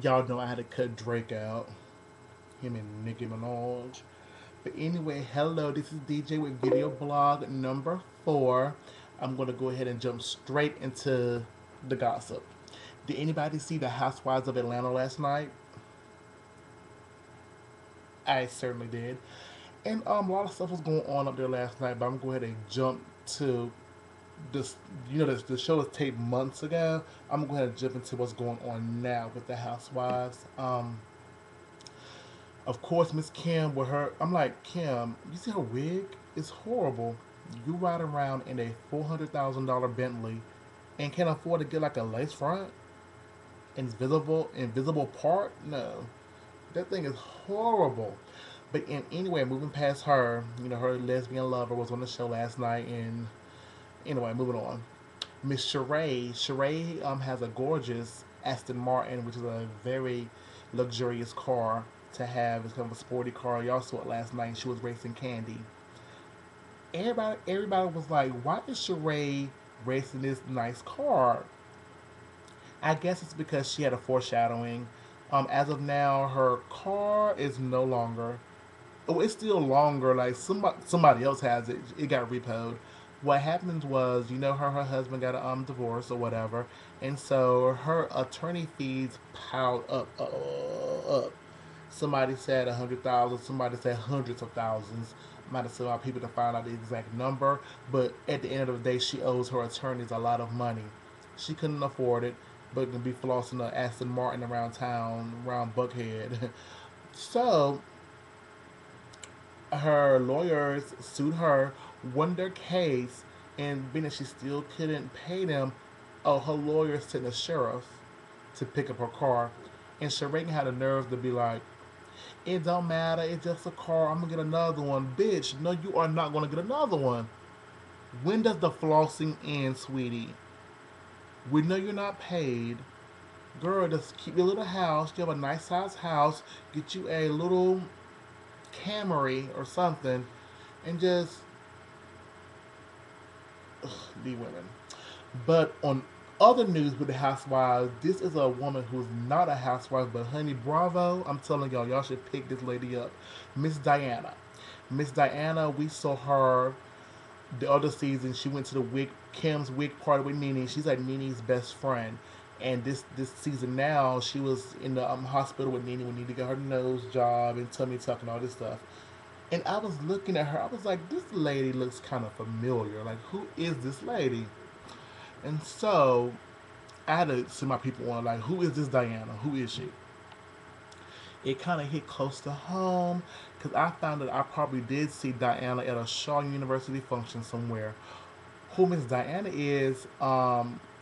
Y'all know I had to cut Drake out. Him and Nicki Minaj. But anyway, hello, this is DJ with video blog number 4. I'm going to go ahead and jump straight into the gossip. Did anybody see the Housewives of Atlanta last night? I certainly did. And a lot of stuff was going on up there last night, but I'm going to go ahead and jump to this. The show was taped months ago. I'm going to go ahead and jump into what's going on now with the Housewives. Of course, Miss Kim with her. I'm like, Kim, you see her wig? It's horrible. You ride around in a $400,000 Bentley and can't afford to get like a lace front, invisible part. No, that thing is horrible. But anyway, moving past her, her lesbian lover was on the show last night, and anyway, moving on. Miss Sheree, has a gorgeous Aston Martin, which is a very luxurious car to have. It's kind of a sporty car. Y'all saw it last night. She was racing Candy. Everybody was like, "Why is Sheree racing this nice car?" I guess it's because she had a foreshadowing. As of now, her car is no longer. Oh, it's still longer. Like somebody else has it. It got repoed. What happened was, her husband got a divorce or whatever, and so her attorney fees piled up. Somebody said 100,000. Somebody said hundreds of thousands. Might have sent out people to find out the exact number, but at the end of the day, she owes her attorneys a lot of money. She couldn't afford it, but can be flossing the Aston Martin around town, around Buckhead. So her lawyers sued her, won their case, and being that she still couldn't pay them, oh, her lawyers sent the sheriff to pick up her car. And Sheree had the nerve to be like, it don't matter, it's just a car, I'm gonna get another one. Bitch, no, you are not gonna get another one. When does the flossing end, sweetie? We know you're not paid. Girl, just keep your little house. You have a nice size house. Get you a little Camry or something, and just be women. But on other news with the housewives, this is a woman who's not a housewife, but honey, bravo! I'm telling y'all should pick this lady up, Miss Diana. Miss Diana, we saw her the other season. She went to the Kim's wig party with Nene. She's like Nene's best friend. And this season now, she was in the hospital with Nene when Nene got her nose job and tummy tuck and all this stuff. And I was looking at her. I was like, this lady looks kind of familiar. Like, who is this lady? And so I had to send my people on, like, who is this Diana? Who is she? It kind of hit close to home because I found that I probably did see Diana at a Shaw University function somewhere. Who Miss Diana is,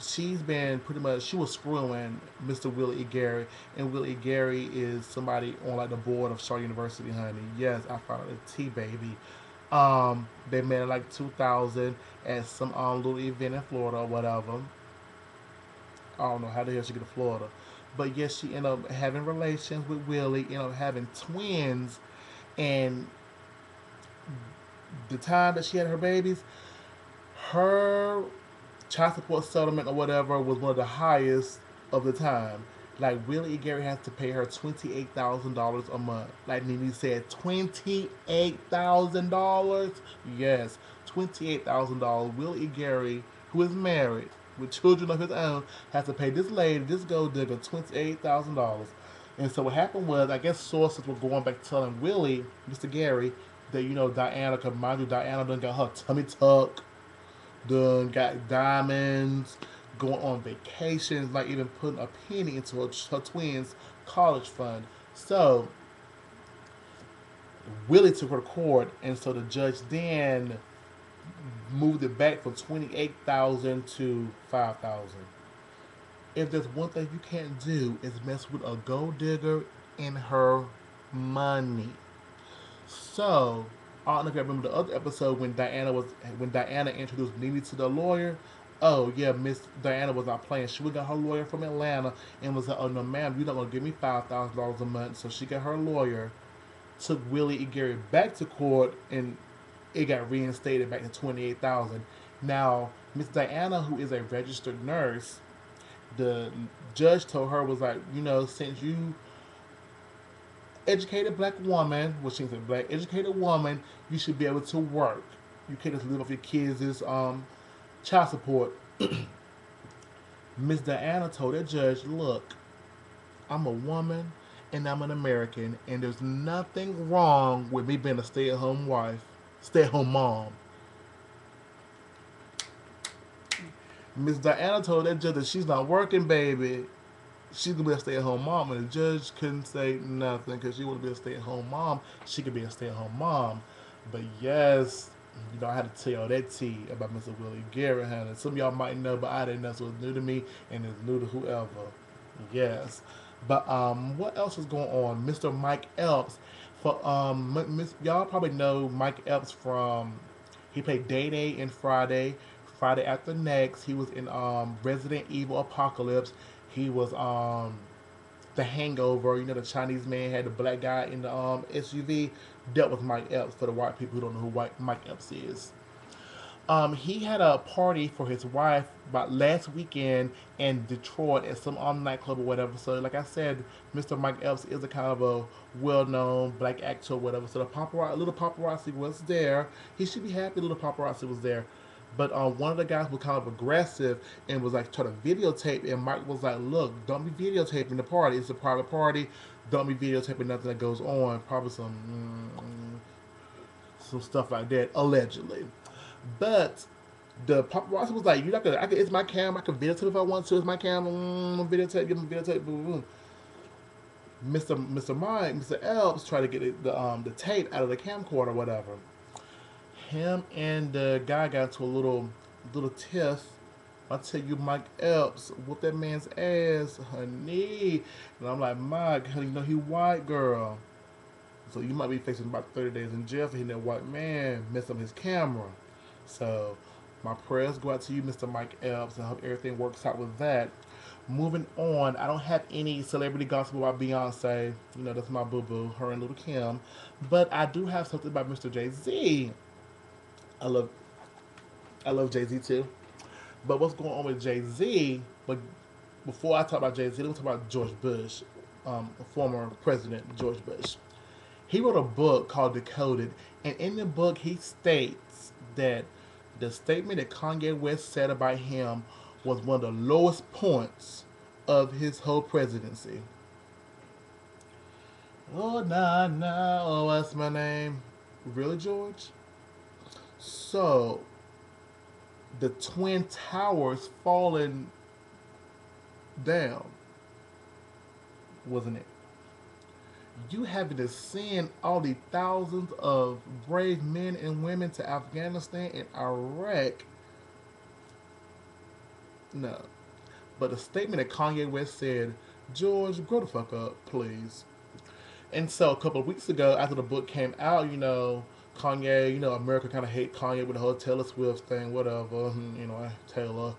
she's been pretty much, she was screwing Mr. Willie E. Gary, and Willie E. Gary is somebody on like the board of Shaw University, honey. Yes, I found out a T baby. They met in like 2000 at some little event in Florida or whatever. I don't know how the hell she get to Florida. But yes, she ended up having relations with Willie, ended up having twins, and the time that she had her babies, her child support settlement or whatever was one of the highest of the time. Like Willie E. Gary has to pay her $28,000 a month. Like Nene said, $28,000. Yes, $28,000. Willie E. Gary, who is married with children of his own, has to pay this lady, this gold digger, $28,000. And so what happened was, I guess sources were going back telling Willie, Mr. Gary, that Diana, cause mind you, Diana done got her tummy tuck, done got diamonds, going on vacations, like even putting a penny into her twins' college fund. So Willie took her to court, and so the judge then moved it back from 28,000 to 5,000. If there's one thing you can't do is mess with a gold digger and her money. So I don't know if you remember the other episode when Diana introduced Nene to the lawyer. Oh yeah, Miss Diana was not playing. She got her lawyer from Atlanta and was like, "Oh no, ma'am, you're not gonna give me $5,000 a month." So she got her lawyer, took Willie and Gary back to court, and it got reinstated back to 28,000. Now Miss Diana, who is a registered nurse, The judge told her was like, since you educated black woman, which means a black educated woman, you should be able to work. You can't just live off your kids' child support. Miss Diana told that judge, look, I'm a woman and I'm an American, and there's nothing wrong with me being a stay-at-home wife, stay-at-home mom. Miss Diana told that judge that she's not working, baby. She's gonna be a stay-at-home mom, and the judge couldn't say nothing because she wanted to be a stay-at-home mom. She could be a stay-at-home mom, but yes, I had to tell y'all that tea about Mr. Willie Garrett, honey. Some of y'all might know, but I didn't know, so it's new to me and it's new to whoever. Yes, but what else is going on? Mr. Mike Epps, for y'all probably know Mike Epps from he played Day Day in Friday After Next. He was in Resident Evil Apocalypse. He was the Hangover. The Chinese man had the black guy in the SUV. Dealt with Mike Epps for the white people who don't know who Mike Epps is. He had a party for his wife about last weekend in Detroit at some nightclub or whatever. So, like I said, Mr. Mike Epps is a kind of a well-known black actor or whatever. So the little paparazzi was there. He should be happy. Little paparazzi was there. But one of the guys was kind of aggressive and was like trying to videotape. And Mike was like, "Look, don't be videotaping the party. It's a private party. Don't be videotaping nothing that goes on. Probably some stuff like that, allegedly." But the paparazzi was like, "You're not gonna. It's my camera. I can videotape if I want to. It's my camera. Videotape. Give him videotape. Boom, boom." Mr. Elps tried to get the tape out of the camcorder or whatever. Him and the guy got into a little tiff. I tell you, Mike Epps whooped that man's ass, honey. And I'm like, Mike, honey, he white girl. So you might be facing about 30 days in jail for hitting that white man, messing up his camera. So my prayers go out to you, Mr. Mike Epps, and I hope everything works out with that. Moving on, I don't have any celebrity gossip about Beyonce. That's my boo-boo, her and Little Kim. But I do have something about Mr. JayZ. I love I love JayZ too. But what's going on with JayZ? But before I talk about JayZ, let me talk about George Bush, former President George Bush. He wrote a book called Decoded, and in the book he states that the statement that Kanye West said about him was one of the lowest points of his whole presidency. Oh, nah, nah, oh, what's my name? Really, George? So, the Twin Towers falling down, wasn't it? You having to send all the thousands of brave men and women to Afghanistan and Iraq. No. But the statement that Kanye West said, George, grow the fuck up, please. And so a couple of weeks ago, after the book came out, Kanye, America kind of hate Kanye with the whole Taylor Swift thing, whatever, Taylor.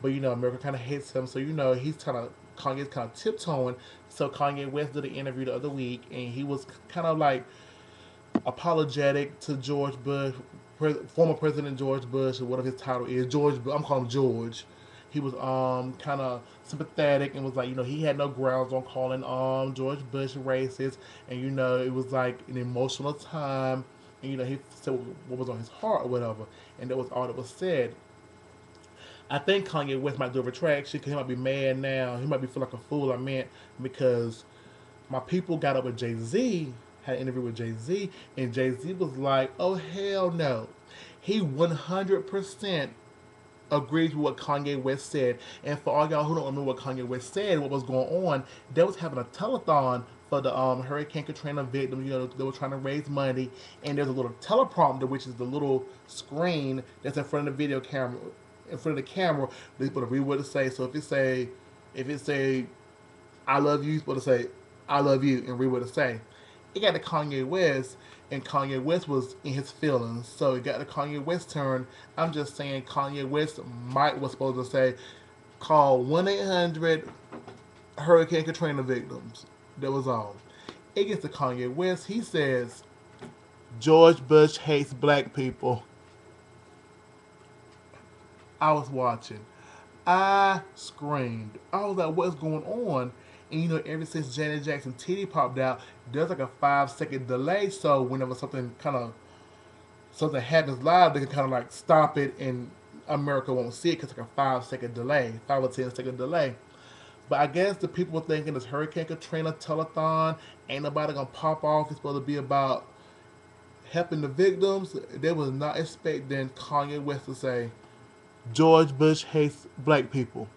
But, America kind of hates him. So, Kanye's kind of tiptoeing. So Kanye West did an interview the other week, and he was kind of like apologetic to George Bush, former President George Bush, or whatever his title is. I'm calling him George. He was kind of sympathetic and was like, he had no grounds on calling George Bush racist, and it was like an emotional time, and he said what was on his heart or whatever, and that was all that was said. I think Kanye West might do a retraction because he might be mad now. He might be feeling like a fool. I meant because my people got up with JayZ, had an interview with JayZ, and JayZ was like, "Oh hell no." He 100% agrees with what Kanye West said. And for all y'all who don't remember what Kanye West said, what was going on, they was having a telethon for the Hurricane Katrina victims. They were trying to raise money, and there's a little teleprompter, which is the little screen that's in front of the video camera. In front of the camera, they're supposed to read what it say. So if it say, "I love you," you're supposed to say, "I love you," and read what it say. It got to Kanye West, and Kanye West was in his feelings. So it got to Kanye West's turn. I'm just saying Kanye West was supposed to say, "Call 1-800 Hurricane Katrina victims." That was all. It gets to Kanye West. He says, "George Bush hates black people." I was watching. I screamed. I was like, "What's going on?" And ever since Janet Jackson titty popped out, there's like a 5 second delay. So whenever something happens live, they can kind of like stop it, and America won't see it because it's like a 5 second delay, 5 or 10 second delay. But I guess the people were thinking this Hurricane Katrina telethon ain't nobody gonna pop off. It's supposed to be about helping the victims. They was not expecting Kanye West to say George Bush hates black people.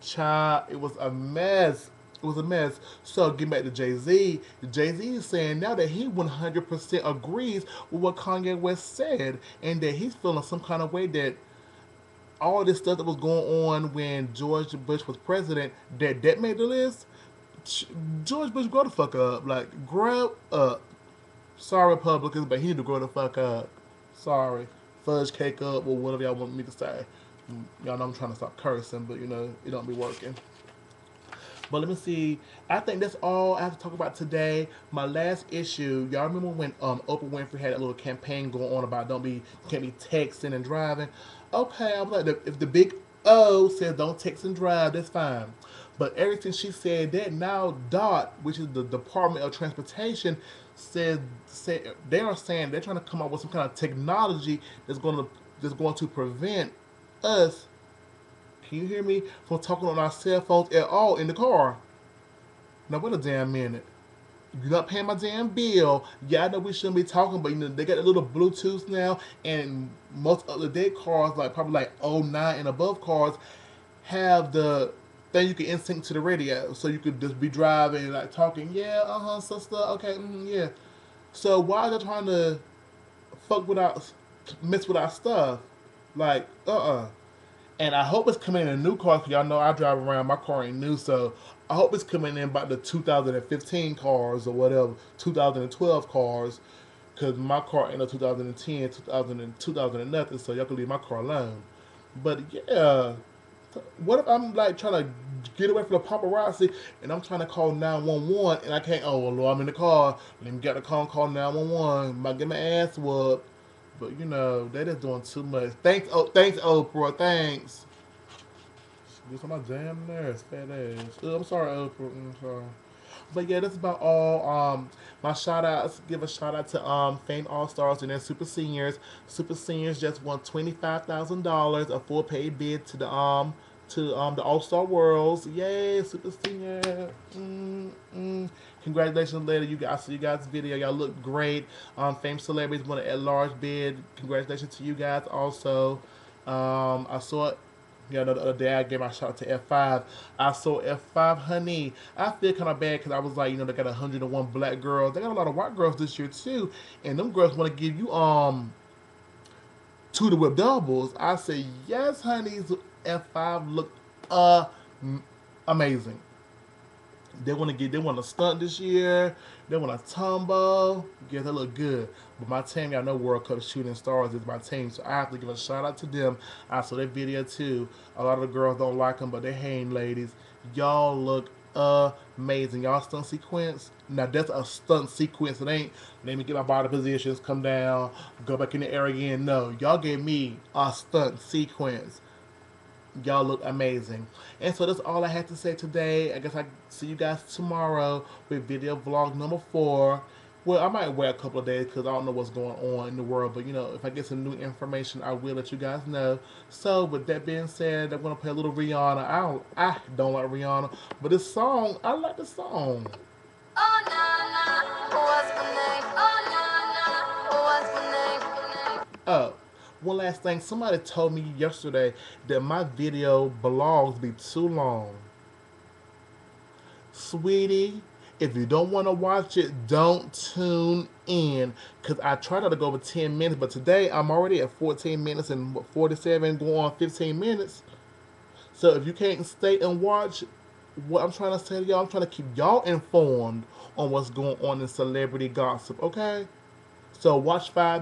Child, it was a mess. It was a mess. So getting back to Jay-Z, Jay-Z is saying now that he 100% agrees with what Kanye West said, and that he's feeling some kind of way that all this stuff that was going on when George Bush was president, that made the list. George Bush, grow the fuck up. Like, grow up. Sorry, Republicans, but he need to grow the fuck up. Sorry. Fudge cake up or whatever y'all want me to say. Y'all know I'm trying to stop cursing, but it don't be working. But let me see. I think that's all I have to talk about today. My last issue. Y'all remember when Oprah Winfrey had a little campaign going on about can't be texting and driving. Okay, I was like, if the big O says don't text and drive, that's fine. But ever since she said that, now DOT, which is the Department of Transportation, they are saying they're trying to come up with some kind of technology that's going to prevent us, can you hear me, from talking on our cell phones at all in the car. Now wait a damn minute. You're not paying my damn bill. Yeah, I know we shouldn't be talking, but they got a little Bluetooth now, and most of the day cars, like probably like '09 and above cars, have the thing you can insync to the radio, so you could just be driving and like talking. Yeah, sister. Okay, yeah. So why are they trying to fuck with our, mess with our stuff? Like, and I hope it's coming in a new car because y'all know I drive around. My car ain't new, so I hope it's coming in about the 2015 cars or whatever, 2012 cars, because my car ain't no 2010, 2000 and nothing. So y'all can leave my car alone. But yeah, what if I'm like trying to get away from the paparazzi and I'm trying to call 911 and I can't? Oh well, Lord, I'm in the car. Let me get the call and call 911. Might get my ass whooped. But they just doing too much. Thanks, Oprah. Thanks. Get on my damn nerves, fat ass. I'm sorry, Oprah. I'm sorry. But yeah, that's about all. My shout outs. Give a shout out to Fame All Stars and their Super Seniors. Super Seniors just won $25,000, a full paid bid to the All Star Worlds. Yay, Super Senior. Congratulations, later. I see you guys' video. Y'all look great. Fame Celebrities won an at large bid. Congratulations to you guys also. I saw it. The other day I gave my shout out to F5. I saw F5, honey. I feel kind of bad because I was like, they got 101 black girls. They got a lot of white girls this year too, and them girls want to give you two to whip doubles. I say yes, honey. F5 look uh amazing. They want to stunt this year. They want to tumble. Yeah, they look good. But my team, y'all know World Cup Shooting Stars is my team, so I have to give a shout out to them. I saw that video too. A lot of the girls don't like them, but they hang ladies. Y'all look amazing. Y'all stunt sequence. Now that's a stunt sequence. It ain't let me get my body positions, come down, go back in the air again. No, y'all gave me a stunt sequence. Y'all look amazing. And so that's all I had to say today. I guess I see you guys tomorrow with video vlog number 4. Well, I might wait a couple of days because I don't know what's going on in the world. But if I get some new information, I will let you guys know. So with that being said, I'm gonna play a little Rihanna. I don't like Rihanna, but this song, I like the song. Oh na na, what's my name? Oh na na, what's my name? Oh, one last thing. Somebody told me yesterday that my video belongs to be too long. Sweetie, if you don't want to watch it, don't tune in. Because I try not to go over 10 minutes, but today I'm already at 14 minutes and 47, going on 15 minutes. So if you can't stay and watch what I'm trying to say to y'all, I'm trying to keep y'all informed on what's going on in celebrity gossip, okay? So watch 5